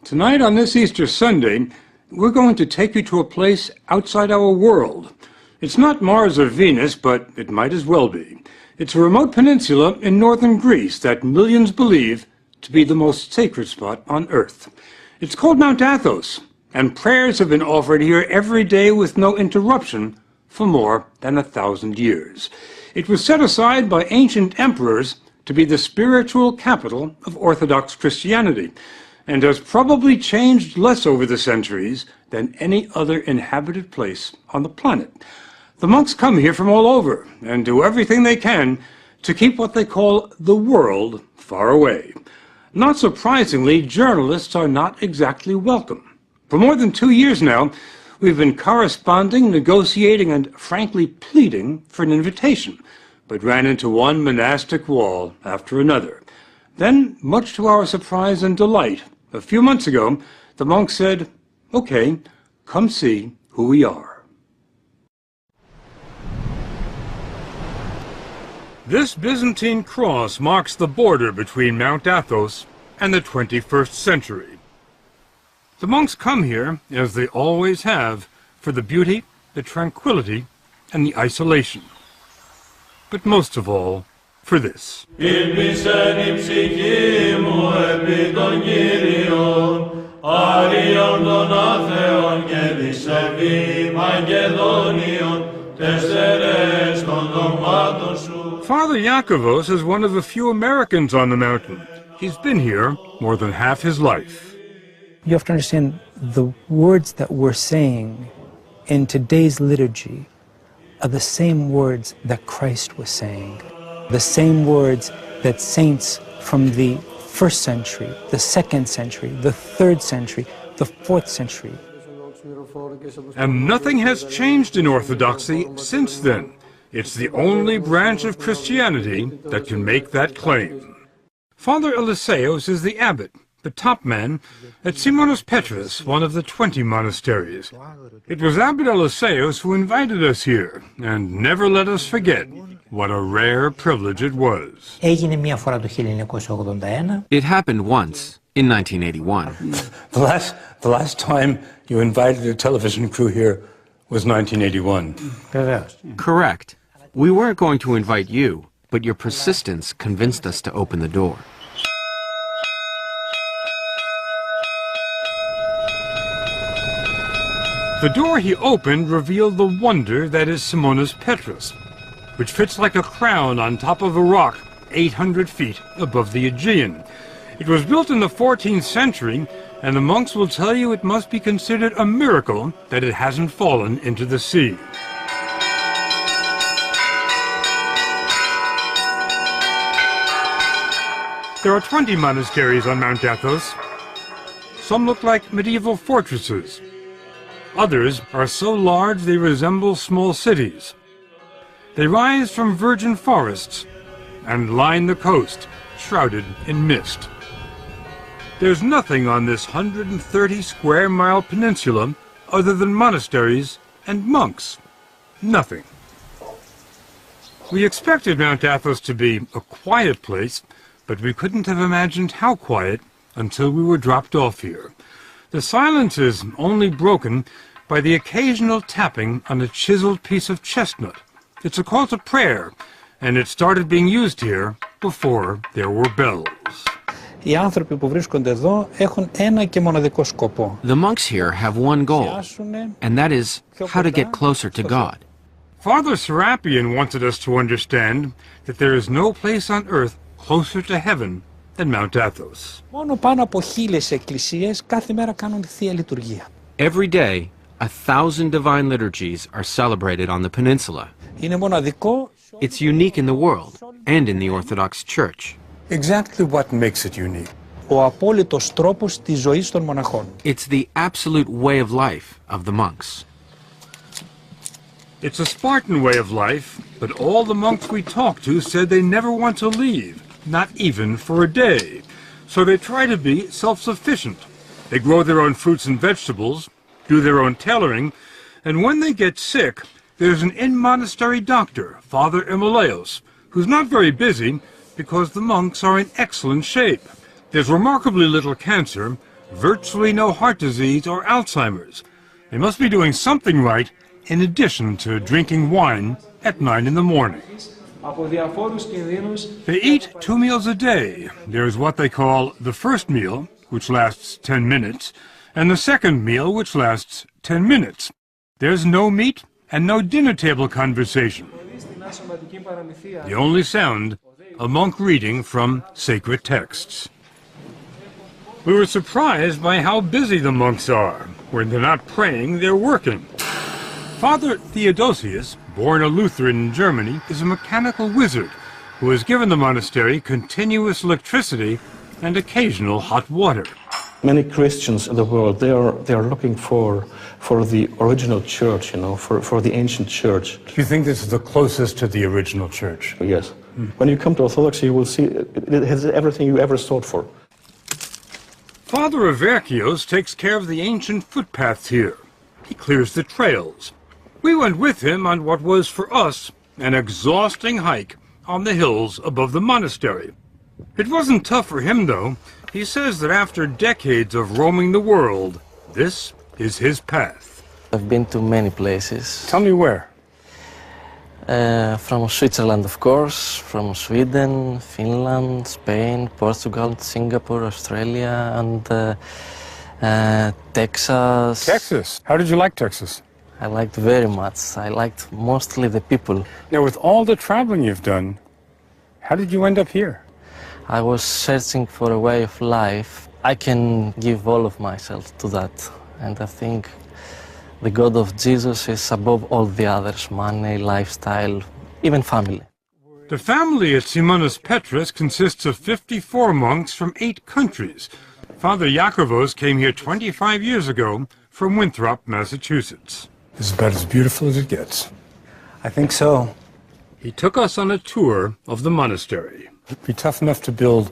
Tonight on this Easter Sunday, we're going to take you to a place outside our world. It's not Mars or Venus, but it might as well be. It's a remote peninsula in northern Greece that millions believe to be the most sacred spot on Earth. It's called Mount Athos, and prayers have been offered here every day with no interruption for more than 1,000 years. It was set aside by ancient emperors to be the spiritual capital of Orthodox Christianity, and has probably changed less over the centuries than any other inhabited place on the planet. The monks come here from all over and do everything they can to keep what they call the world far away. Not surprisingly, journalists are not exactly welcome. For more than 2 years now, we've been corresponding, negotiating, and frankly pleading for an invitation, but ran into one monastic wall after another. Then, much to our surprise and delight, a few months ago, the monks said, "Okay, come see who we are." This Byzantine cross marks the border between Mount Athos and the 21st century. The monks come here, as they always have, for the beauty, the tranquility, and the isolation. But most of all, for this. Father Yakovos is one of the few Americans on the mountain. He's been here more than half his life. You have to understand the words that we're saying in today's liturgy are the same words that Christ was saying, the same words that saints from the 1st century, the 2nd century, the 3rd century, the 4th century. And nothing has changed in Orthodoxy since then. It's the only branch of Christianity that can make that claim. Father Eliseos is the abbot, the top man, at Simonos Petros, one of the 20 monasteries. It was Abbot Eliseos who invited us here, and never let us forget what a rare privilege it was. It happened once, in 1981. The last time you invited a television crew here was 1981. Correct. We weren't going to invite you, but your persistence convinced us to open the door. The door he opened revealed the wonder that is Simonos Petros, which fits like a crown on top of a rock 800 feet above the Aegean. It was built in the 14th century, and the monks will tell you it must be considered a miracle that it hasn't fallen into the sea. There are 20 monasteries on Mount Athos. Some look like medieval fortresses. Others are so large they resemble small cities. They rise from virgin forests and line the coast, shrouded in mist. There's nothing on this 130-square-mile peninsula other than monasteries and monks. Nothing. We expected Mount Athos to be a quiet place, but we couldn't have imagined how quiet until we were dropped off here. The silence is only broken by the occasional tapping on a chiseled piece of chestnut. It's a call to prayer, and it started being used here before there were bells. The monks here have one goal, and that is how to get closer to God. Father Serapion wanted us to understand that there is no place on earth closer to heaven than Mount Athos. Every day, 1,000 divine liturgies are celebrated on the peninsula. It's unique in the world and in the Orthodox Church. Exactly what makes it unique? It's the absolute way of life of the monks. It's a Spartan way of life, but all the monks we talked to said they never want to leave, not even for a day. So they try to be self-sufficient. They grow their own fruits and vegetables, do their own tailoring, and when they get sick, there's an in-monastery doctor, Father Emeleos, who's not very busy because the monks are in excellent shape. There's remarkably little cancer, virtually no heart disease or Alzheimer's. They must be doing something right in addition to drinking wine at 9 in the morning. They eat 2 meals a day. There's what they call the first meal, which lasts 10 minutes, and the second meal, which lasts 10 minutes. There's no meat and no dinner table conversation. The only sound, a monk reading from sacred texts. We were surprised by how busy the monks are. When they're not praying, they're working. Father Theodosius, born a Lutheran in Germany, is a mechanical wizard who has given the monastery continuous electricity and occasional hot water. Many Christians in the world, they are looking for the original church, for the ancient church. Do you think this is the closest to the original church? Yes. When you come to Orthodoxy, you will see it has everything you ever sought for. Father Averkios takes care of the ancient footpaths here. He clears the trails. We went with him on what was, for us, an exhausting hike on the hills above the monastery. It wasn't tough for him, though. He says that after decades of roaming the world, this is his path. I've been to many places. Tell me where. From Switzerland, of course, from Sweden, Finland, Spain, Portugal, Singapore, Australia, and Texas. Texas. How did you like Texas? I liked very much. I liked mostly the people. Now, with all the traveling you've done, how did you end up here? I was searching for a way of life. I can give all of myself to that. And I think the God of Jesus is above all the others: money, lifestyle, even family. The family at Simonas Petras consists of 54 monks from 8 countries. Father Yakovos came here 25 years ago from Winthrop, Massachusetts. This is about as beautiful as it gets. I think so. He took us on a tour of the monastery. It'd be tough enough to build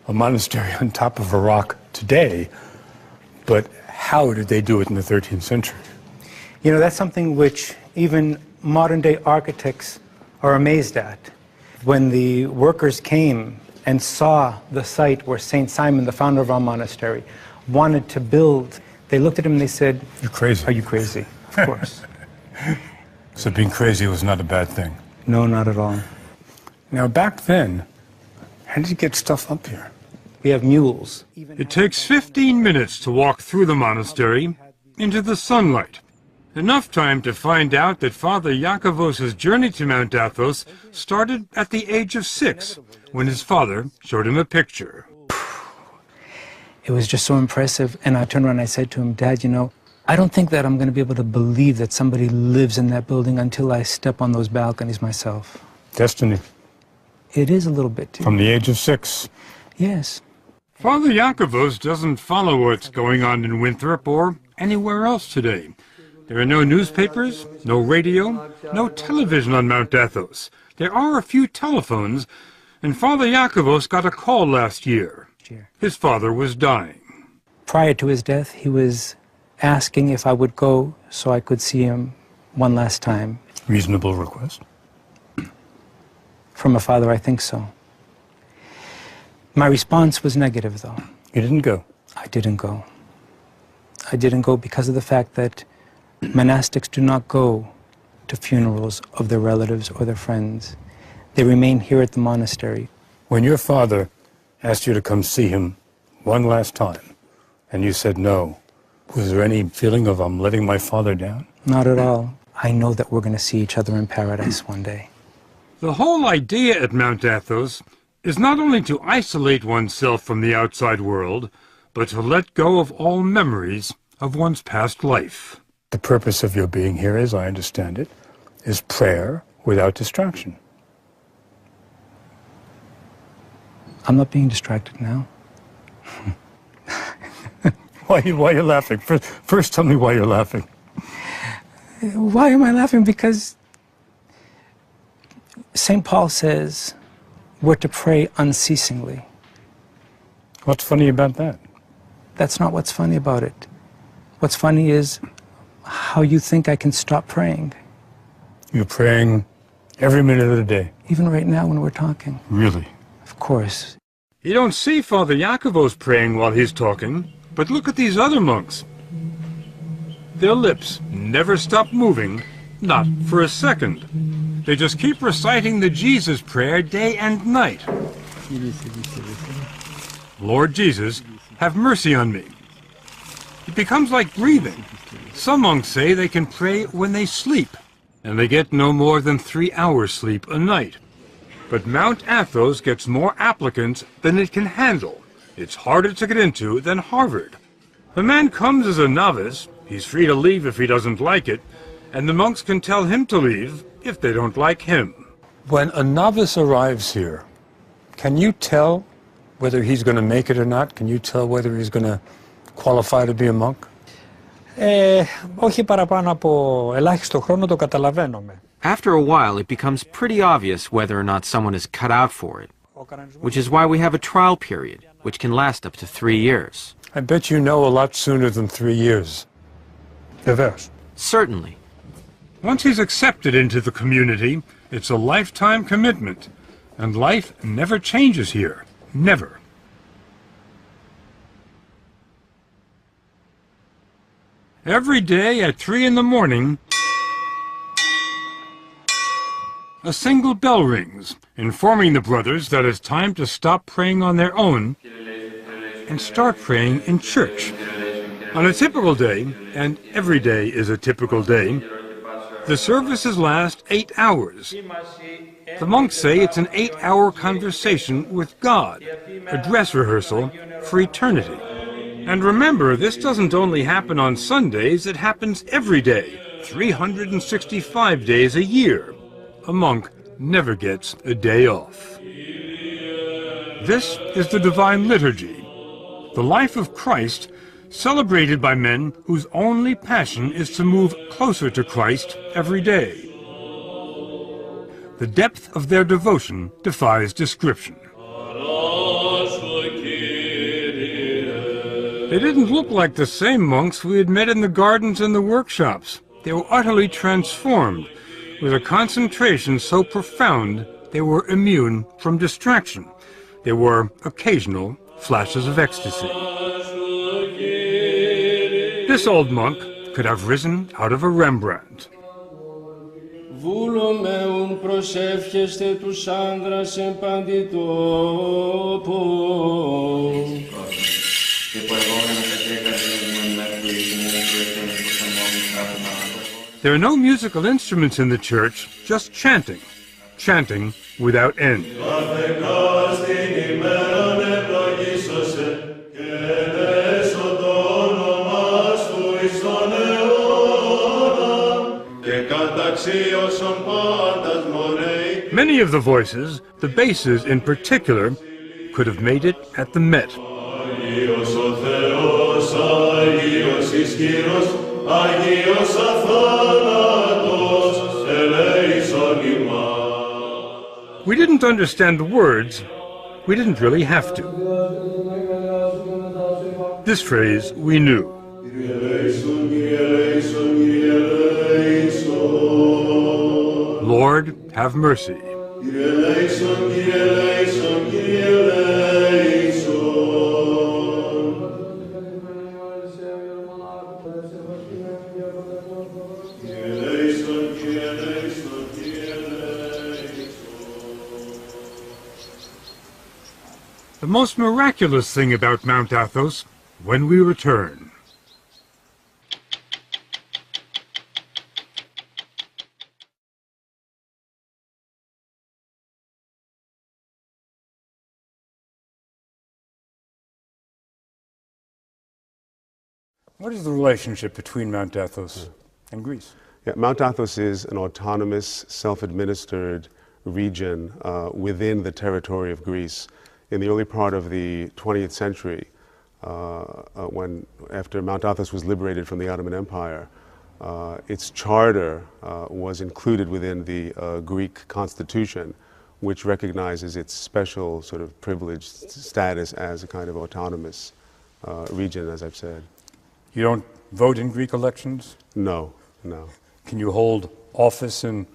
a monastery on top of a rock today, but how did they do it in the 13th century? You know, that's something which even modern-day architects are amazed at. When the workers came and saw the site where St. Simon, the founder of our monastery, wanted to build, they looked at him and they said, "You're crazy." "Are you crazy?" Of course. So being crazy was not a bad thing? No, not at all. Now, back then, how did you get stuff up here? We have mules. It takes 15 minutes to walk through the monastery into the sunlight. Enough time to find out that Father Yakovos' journey to Mount Athos started at the age of 6, when his father showed him a picture. It was just so impressive, and I turned around and I said to him, "Dad, you know, I don't think that I'm going to be able to believe that somebody lives in that building until I step on those balconies myself." Destiny. It is a little bit, too. From the age of 6. Yes. Father Yakovos doesn't follow what's going on in Winthrop or anywhere else today. There are no newspapers, no radio, no television on Mount Athos. There are a few telephones, and Father Yakovos got a call last year. His father was dying. Prior to his death, he was asking if I would go so I could see him one last time. Reasonable request. From a father, I think so. My response was negative, though. You didn't go? I didn't go. I didn't go because of the fact that monastics do not go to funerals of their relatives or their friends. They remain here at the monastery. When your father asked you to come see him one last time, and you said no, was there any feeling of I'm letting my father down? Not at all. I know that we're going to see each other in paradise one day. The whole idea at Mount Athos is not only to isolate oneself from the outside world, but to let go of all memories of one's past life. The purpose of your being here, as I understand it, is prayer without distraction. I'm not being distracted now. Why are you laughing? First, tell me why you're laughing. Why am I laughing? Because St. Paul says we're to pray unceasingly. What's funny about that? That's not what's funny about it. What's funny is how you think I can stop praying. You're praying every minute of the day. Even right now when we're talking. Really? Of course. You don't see Father Yakovos praying while he's talking, But look at these other monks. Their lips never stop moving, not for a second. They just keep reciting the Jesus prayer day and night. Lord Jesus, have mercy on me. It becomes like breathing. Some monks say they can pray when they sleep, and they get no more than 3 hours sleep a night. But Mount Athos gets more applicants than it can handle. It's harder to get into than Harvard. The man comes as a novice, he's free to leave if he doesn't like it, and the monks can tell him to leave if they don't like him. When a novice arrives here, can you tell whether he's going to make it or not? Can you tell whether he's going to qualify to be a monk? Όχι παραπάνω από ελάχιστο χρόνο το καταλαβαίνουμε. After a while, it becomes pretty obvious whether or not someone is cut out for it, which is why we have a trial period, which can last up to 3 years. I bet you know a lot sooner than 3 years. Vevers. Certainly. Once he's accepted into the community, it's a lifetime commitment, and life never changes here. Never. Every day at 3 in the morning, a single bell rings, informing the brothers that it's time to stop praying on their own and start praying in church. On a typical day, and every day is a typical day, the services last 8 hours. The monks say it's an 8-hour conversation with God, a dress rehearsal for eternity. And remember, this doesn't only happen on Sundays, it happens every day, 365 days a year. A monk never gets a day off. This is the Divine Liturgy, the life of Christ celebrated by men whose only passion is to move closer to Christ every day. The depth of their devotion defies description. They didn't look like the same monks we had met in the gardens and the workshops. They were utterly transformed, with a concentration so profound they were immune from distraction. There were occasional flashes of ecstasy. This old monk could have risen out of a Rembrandt. There are no musical instruments in the church, just chanting. Chanting without end. Many of the voices, the basses in particular, could have made it at the Met. We didn't understand the words. We didn't really have to. This phrase we knew. Lord, have mercy. The most miraculous thing about Mount Athos, when we return. What is the relationship between Mount Athos and Greece? Yeah, Mount Athos is an autonomous, self-administered region within the territory of Greece. In the early part of the 20th century, after Mount Athos was liberated from the Ottoman Empire, its charter was included within the Greek constitution, which recognizes its special sort of privileged status as a kind of autonomous region, as I've said. You don't vote in Greek elections? No, no. Can you hold office in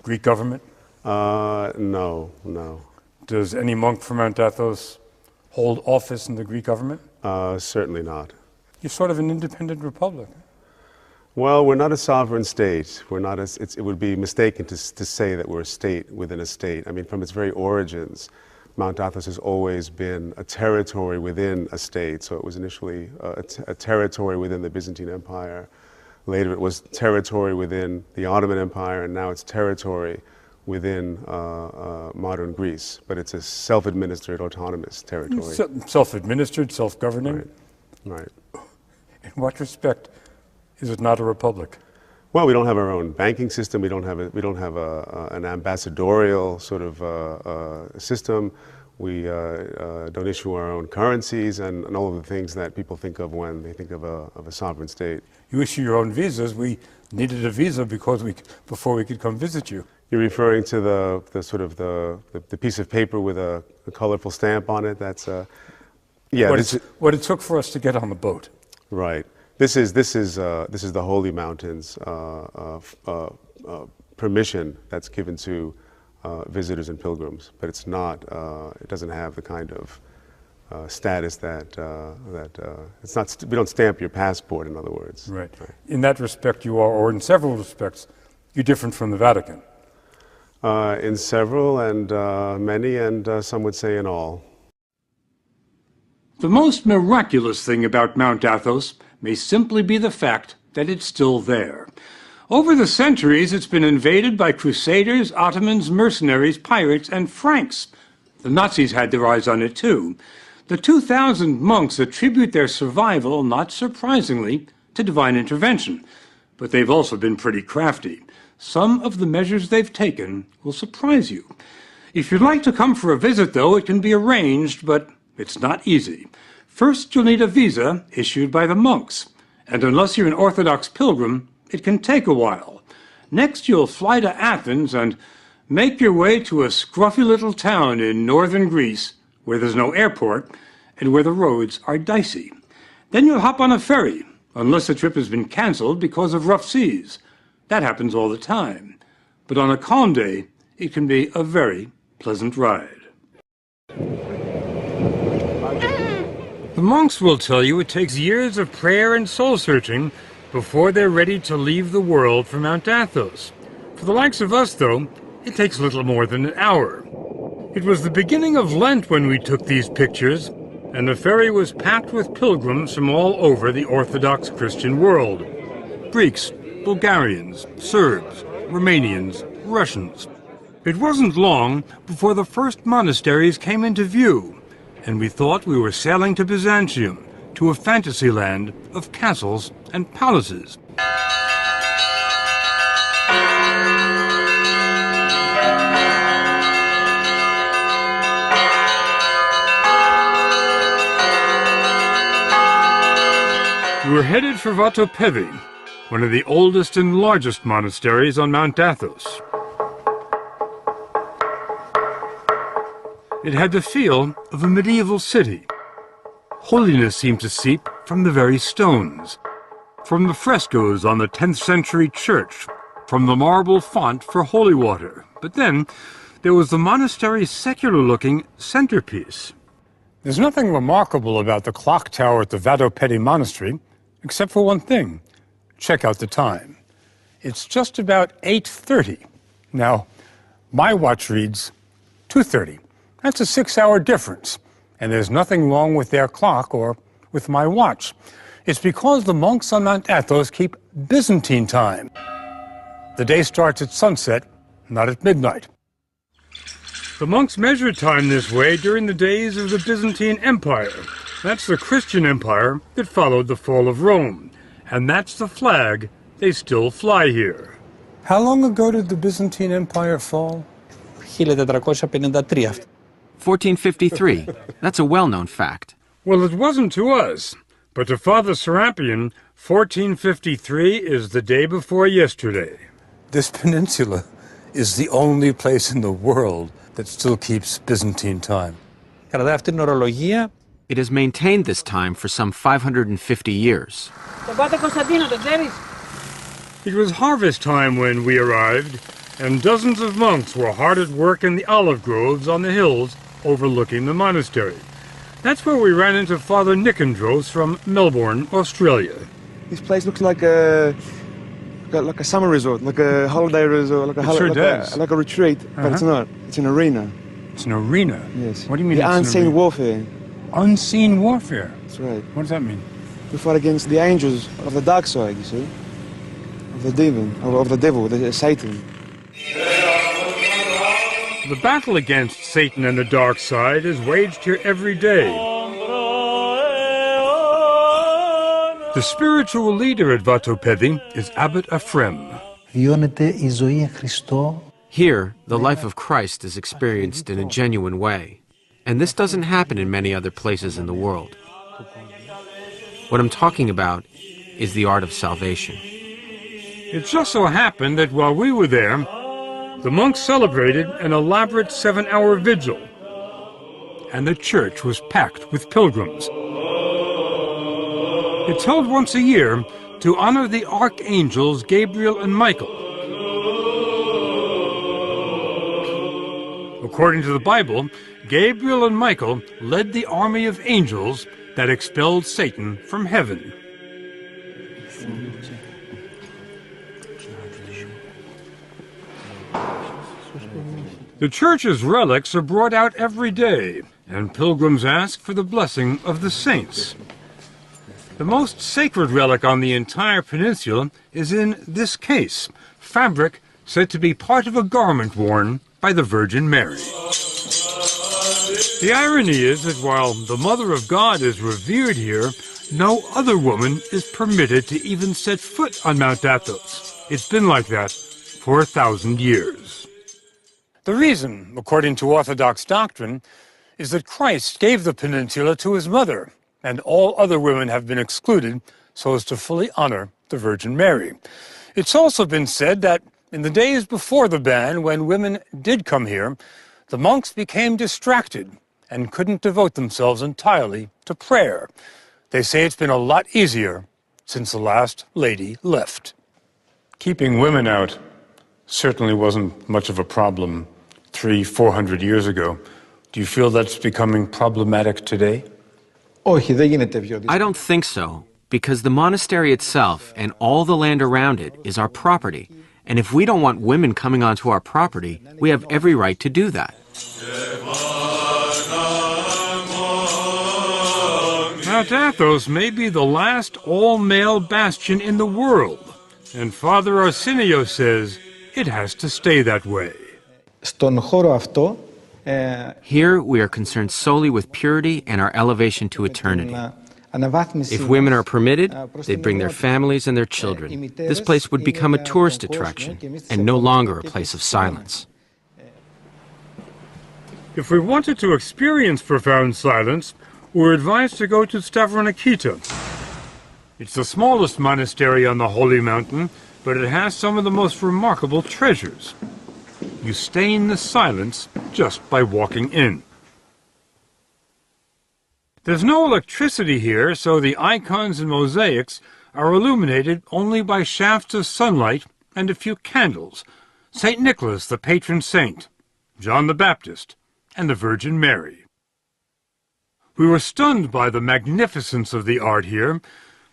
Greek government? No, no. Does any monk from Mount Athos hold office in the Greek government? Certainly not. You're sort of an independent republic. Well, we're not a sovereign state. We're not it would be mistaken to say that we're a state within a state. I mean, from its very origins, Mount Athos has always been a territory within a state. So it was initially a territory within the Byzantine Empire. Later it was territory within the Ottoman Empire, and now it's territory within modern Greece. But it's a self-administered, autonomous territory. Self-administered, self-governing? Right. In what respect is it not a republic? Well, we don't have our own banking system. We don't have an ambassadorial sort of system. We don't issue our own currencies and all of the things that people think of when they think of a sovereign state. You issue your own visas. We needed a visa before we could come visit you. You're referring to the piece of paper with a colorful stamp on it. That's yeah. What it took for us to get on the boat. Right. This is the Holy Mountains permission that's given to visitors and pilgrims, but it's not. It doesn't have the kind of status that it's not. We don't stamp your passport, in other words. Right. In that respect, you are, or in several respects, you're different from the Vatican. In several and many, and some would say in all. The most miraculous thing about Mount Athos may simply be the fact that it's still there. Over the centuries, it's been invaded by crusaders, Ottomans, mercenaries, pirates, and Franks. The Nazis had their eyes on it too. The 2,000 monks attribute their survival, not surprisingly, to divine intervention. But they've also been pretty crafty. Some of the measures they've taken will surprise you. If you'd like to come for a visit, though, it can be arranged, but it's not easy. First, you'll need a visa issued by the monks, and unless you're an Orthodox pilgrim, it can take a while. Next, you'll fly to Athens and make your way to a scruffy little town in northern Greece where there's no airport and where the roads are dicey. Then you'll hop on a ferry, unless the trip has been canceled because of rough seas. That happens all the time. But on a calm day, it can be a very pleasant ride. The monks will tell you it takes years of prayer and soul-searching before they're ready to leave the world for Mount Athos. For the likes of us, though, it takes little more than an hour. It was the beginning of Lent when we took these pictures, and the ferry was packed with pilgrims from all over the Orthodox Christian world. Greeks, Bulgarians, Serbs, Romanians, Russians. It wasn't long before the first monasteries came into view, and we thought we were sailing to Byzantium, to a fantasy land of castles and palaces. We were headed for Vatopedi, one of the oldest and largest monasteries on Mount Athos. It had the feel of a medieval city. Holiness seemed to seep from the very stones, from the frescoes on the 10th century church, from the marble font for holy water. But then there was the monastery's secular-looking centerpiece. There's nothing remarkable about the clock tower at the Vatopedi Monastery, except for one thing. Check out the time. It's just about 8:30. Now, my watch reads 2:30. That's a 6-hour difference, and there's nothing wrong with their clock or with my watch. It's because the monks on Mount Athos keep Byzantine time. The day starts at sunset, not at midnight. The monks measured time this way during the days of the Byzantine Empire. That's the Christian empire that followed the fall of Rome, and that's the flag they still fly here. How long ago did the Byzantine Empire fall? 1453. 1453. That's a well-known fact. Well, it wasn't to us, but to Father Serapion, 1453 is the day before yesterday. This peninsula is the only place in the world that still keeps Byzantine time. It has maintained this time for some 550 years. It was harvest time when we arrived, and dozens of monks were hard at work in the olive groves on the hills overlooking the monastery. That's where we ran into Father Nicandros from Melbourne, Australia. This place looks like a summer resort, like a holiday resort, like a retreat, but it's not. It's an arena. It's an arena? Yes. What do you mean? The unseen warfare. Unseen warfare? That's right. What does that mean? We fight against the angels of the dark side, you see, of the demon, of the devil, Satan. The battle against Satan and the dark side is waged here every day. The spiritual leader at Vatopedi is Abbot Ephraim. Here, the life of Christ is experienced in a genuine way, and this doesn't happen in many other places in the world. What I'm talking about is the art of salvation. It just so happened that while we were there, the monks celebrated an elaborate 7-hour vigil, and the church was packed with pilgrims. It's held once a year to honor the archangels Gabriel and Michael. According to the Bible, Gabriel and Michael led the army of angels that expelled Satan from heaven. The church's relics are brought out every day, and pilgrims ask for the blessing of the saints. The most sacred relic on the entire peninsula is in this case, fabric said to be part of a garment worn by the Virgin Mary. The irony is that while the Mother of God is revered here, no other woman is permitted to even set foot on Mount Athos. It's been like that for 1,000 years. The reason, according to Orthodox doctrine, is that Christ gave the peninsula to his mother, and all other women have been excluded so as to fully honor the Virgin Mary. It's also been said that in the days before the ban, when women did come here, the monks became distracted and couldn't devote themselves entirely to prayer. They say it's been a lot easier since the last lady left. Keeping women out certainly wasn't much of a problem 300-400 years ago. Do you feel that's becoming problematic today? I don't think so, because the monastery itself and all the land around it is our property. And if we don't want women coming onto our property, we have every right to do that. Mount Athos may be the last all-male bastion in the world, and Father Arsenio says it has to stay that way. Here we are concerned solely with purity and our elevation to eternity. If women are permitted, they'd bring their families and their children. This place would become a tourist attraction and no longer a place of silence. If we wanted to experience profound silence, we're advised to go to Stavronikita. It's the smallest monastery on the Holy Mountain, but it has some of the most remarkable treasures. You stain the silence just by walking in. There's no electricity here, so the icons and mosaics are illuminated only by shafts of sunlight and a few candles. St. Nicholas, the patron saint, John the Baptist, and the Virgin Mary. We were stunned by the magnificence of the art here,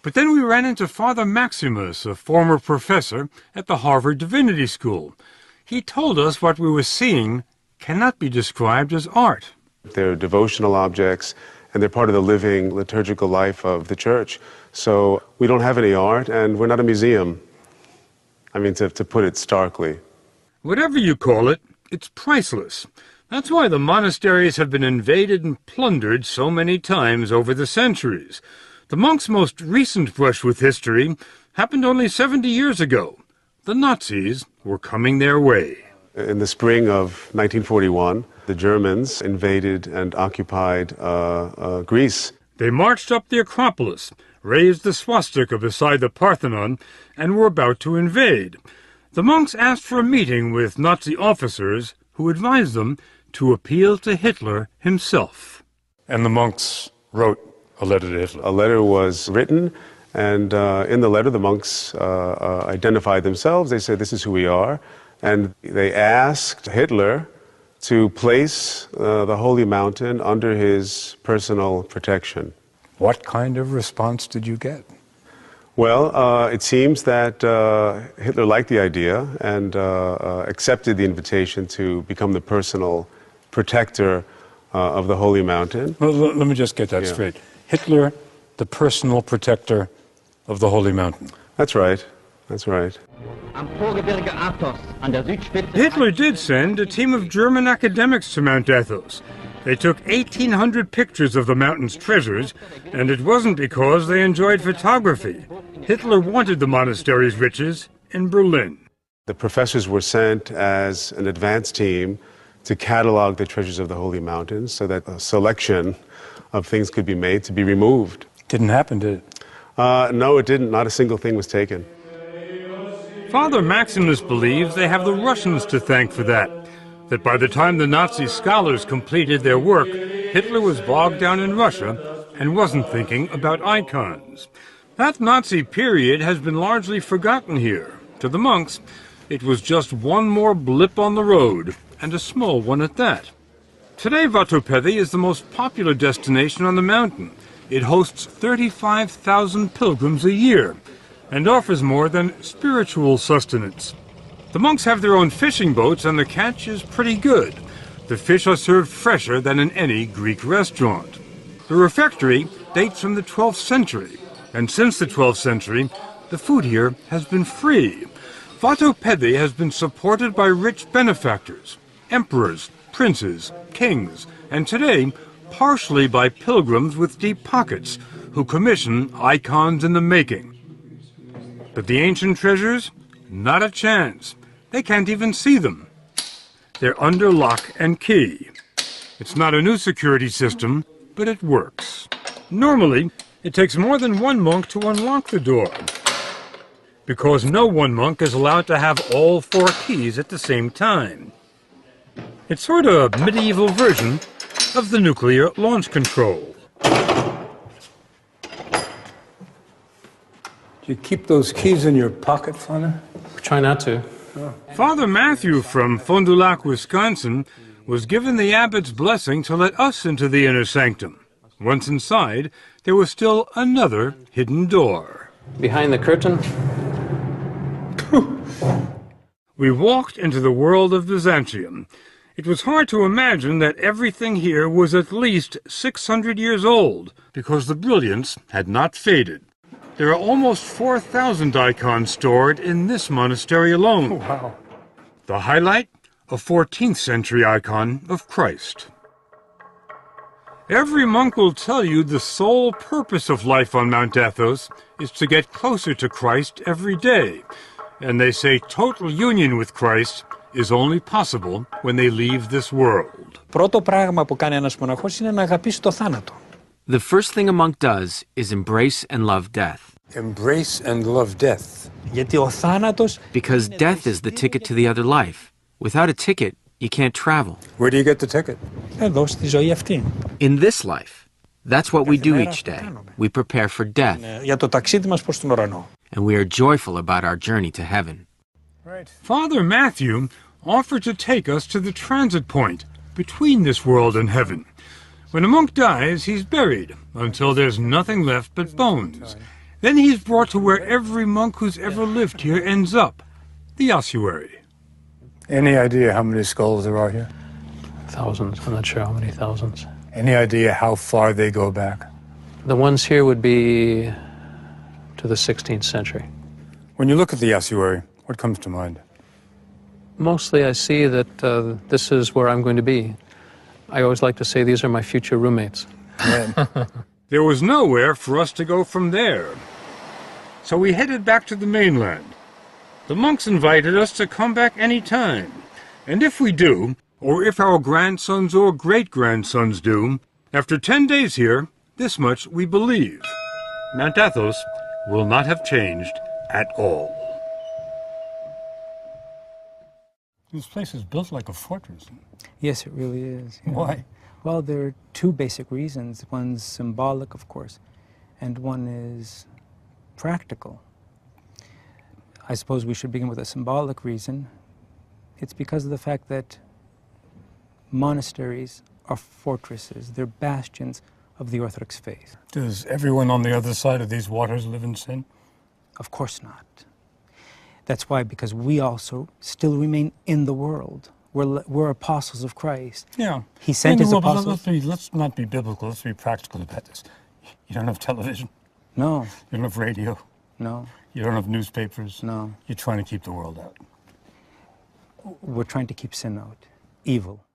but then we ran into Father Maximus, a former professor at the Harvard Divinity School. He told us what we were seeing cannot be described as art. They're devotional objects, and they're part of the living liturgical life of the church. So we don't have any art, and we're not a museum. I mean, to put it starkly. Whatever you call it, it's priceless. That's why the monasteries have been invaded and plundered so many times over the centuries. The monks' most recent brush with history happened only 70 years ago. The Nazis were coming their way. In the spring of 1941, the Germans invaded and occupied Greece. They marched up the Acropolis, raised the swastika beside the Parthenon, and were about to invade. The monks asked for a meeting with Nazi officers who advised them to appeal to Hitler himself. And the monks wrote a letter to Hitler. A letter was written, and in the letter the monks identified themselves. They said, "This is who we are." And they asked Hitler to place the holy mountain under his personal protection. What kind of response did you get? Well, it seems that Hitler liked the idea and accepted the invitation to become the personal protector of the holy mountain. Well, let me just get that straight. Hitler, the personal protector of the holy mountain. That's right. That's right. Hitler did send a team of German academics to Mount Athos. They took 1,800 pictures of the mountain's treasures, and it wasn't because they enjoyed photography. Hitler wanted the monastery's riches in Berlin. The professors were sent as an advance team to catalog the treasures of the holy mountains so that a selection of things could be made to be removed. Didn't happen, did it? No, it didn't. Not a single thing was taken. Father Maximus believes they have the Russians to thank for that by the time the Nazi scholars completed their work, Hitler was bogged down in Russia and wasn't thinking about icons. That Nazi period has been largely forgotten here. To the monks, it was just one more blip on the road, and a small one at that. Today, Vatopedi is the most popular destination on the mountain. It hosts 35,000 pilgrims a year and offers more than spiritual sustenance. The monks have their own fishing boats, and the catch is pretty good. The fish are served fresher than in any Greek restaurant. The refectory dates from the 12th century, and since the 12th century, the food here has been free. Vatopedi has been supported by rich benefactors, emperors, princes, kings, and today, partially by pilgrims with deep pockets who commission icons in the making. But the ancient treasures? Not a chance. They can't even see them. They're under lock and key. It's not a new security system, but it works. Normally, it takes more than one monk to unlock the door, because no one monk is allowed to have all 4 keys at the same time. It's sort of a medieval version of the nuclear launch control. Do you keep those keys in your pocket, Father? Try not to. Father Matthew from Fond du Lac, Wisconsin, was given the abbot's blessing to let us into the inner sanctum. Once inside, there was still another hidden door. Behind the curtain? We walked into the world of Byzantium. It was hard to imagine that everything here was at least 600 years old, because the brilliance had not faded. There are almost 4,000 icons stored in this monastery alone. Oh, wow. The highlight, a 14th century icon of Christ. Every monk will tell you the sole purpose of life on Mount Athos is to get closer to Christ every day. And they say total union with Christ is only possible when they leave this world. Πρώτο πράγμα που κάνει ένας μοναχός είναι να αγαπήσει το θάνατο. The first thing a monk does is embrace and love death. Embrace and love death. Γιατί ο θάνατος... Because death is the ticket to the other life. Without a ticket, you can't travel. Where do you get the ticket? Εδώ στη ζωή αυτή. In this life, that's what we do each day. We prepare for death. Για το ταξίδι μας προς τον ουρανό. And we are joyful about our journey to heaven. Father Matthew offered to take us to the transit point between this world and heaven. When a monk dies, he's buried until there's nothing left but bones. Then he's brought to where every monk who's ever lived here ends up, the ossuary. Any idea how many skulls there are here? Thousands. I'm not sure how many thousands. Any idea how far they go back? The ones here would be to the 16th century. When you look at the ossuary, what comes to mind? Mostly I see that this is where I'm going to be. I always like to say these are my future roommates. There was nowhere for us to go from there. So we headed back to the mainland. The monks invited us to come back any time. And if we do, or if our grandsons or great-grandsons do, after 10 days here, this much we believe. Mount Athos will not have changed at all. This place is built like a fortress. Yes, it really is. Yeah. Why? Well, there are 2 basic reasons. One's symbolic, of course, and one is practical. I suppose we should begin with a symbolic reason. It's because of the fact that Monasteries are fortresses. They're bastions of the Orthodox faith. Does everyone on the other side of these waters live in sin? Of course not. That's why, because we also still remain in the world. We're apostles of Christ. Yeah. He sent his apostles. Let's not be biblical. Let's be practical about this. You don't have television. No. You don't have radio. No. You don't have newspapers. No. You're trying to keep the world out. We're trying to keep sin out, evil.